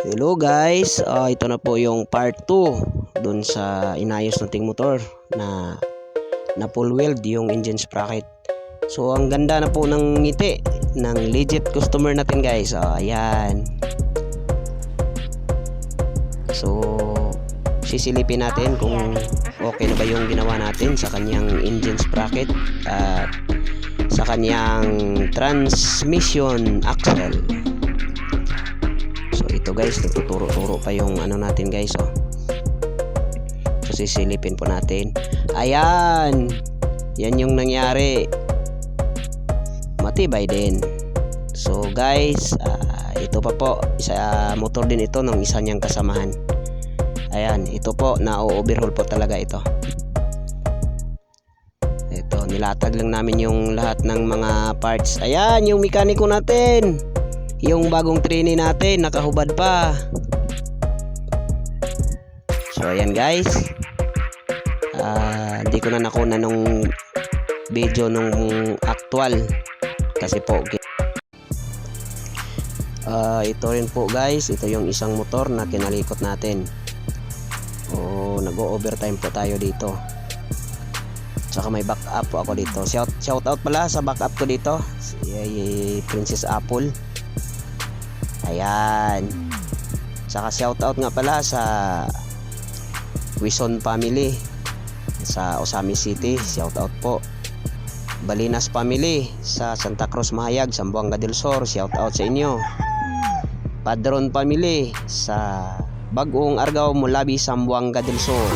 Hello guys, ito na po yung part 2 dun sa inayos nating motor na full weld yung engine sprocket. So ang ganda na po ng ngiti ng legit customer natin guys. Ayan. So sisilipin natin kung okay na ba yung ginawa natin sa kanyang engine sprocket at sa kanyang transmission axle. So ito guys, nagtuturo-turo pa yung ano natin guys. So sisilipin po natin. Ayan, yan yung nangyari, matibay din. So guys, ito pa po, isa motor din ito ng isa niyang kasamahan. Ayan, ito po, na-overhaul po talaga ito. Ito, nilatag lang namin yung lahat ng mga parts. Ayan, yung mekaniko natin, yung bagong trainee natin, nakahubad pa. So ayan guys, hindi ko na nakuna nung video nung actual kasi po ito rin po guys, ito yung isang motor na kinalikot natin. Nag-overtime po tayo dito. Tsaka may backup po ako dito. Shout out pala sa backup ko dito, si Princess Apple. Ayan. Tsaka shout out nga pala sa Wison family sa Osami City. Shout out po. Balinas family sa Santa Cruz Mahayag, Zamboanga del Sur. Shout out sa inyo. Padron family sa Bagong Argao, Mulabi, Zamboanga del Sur.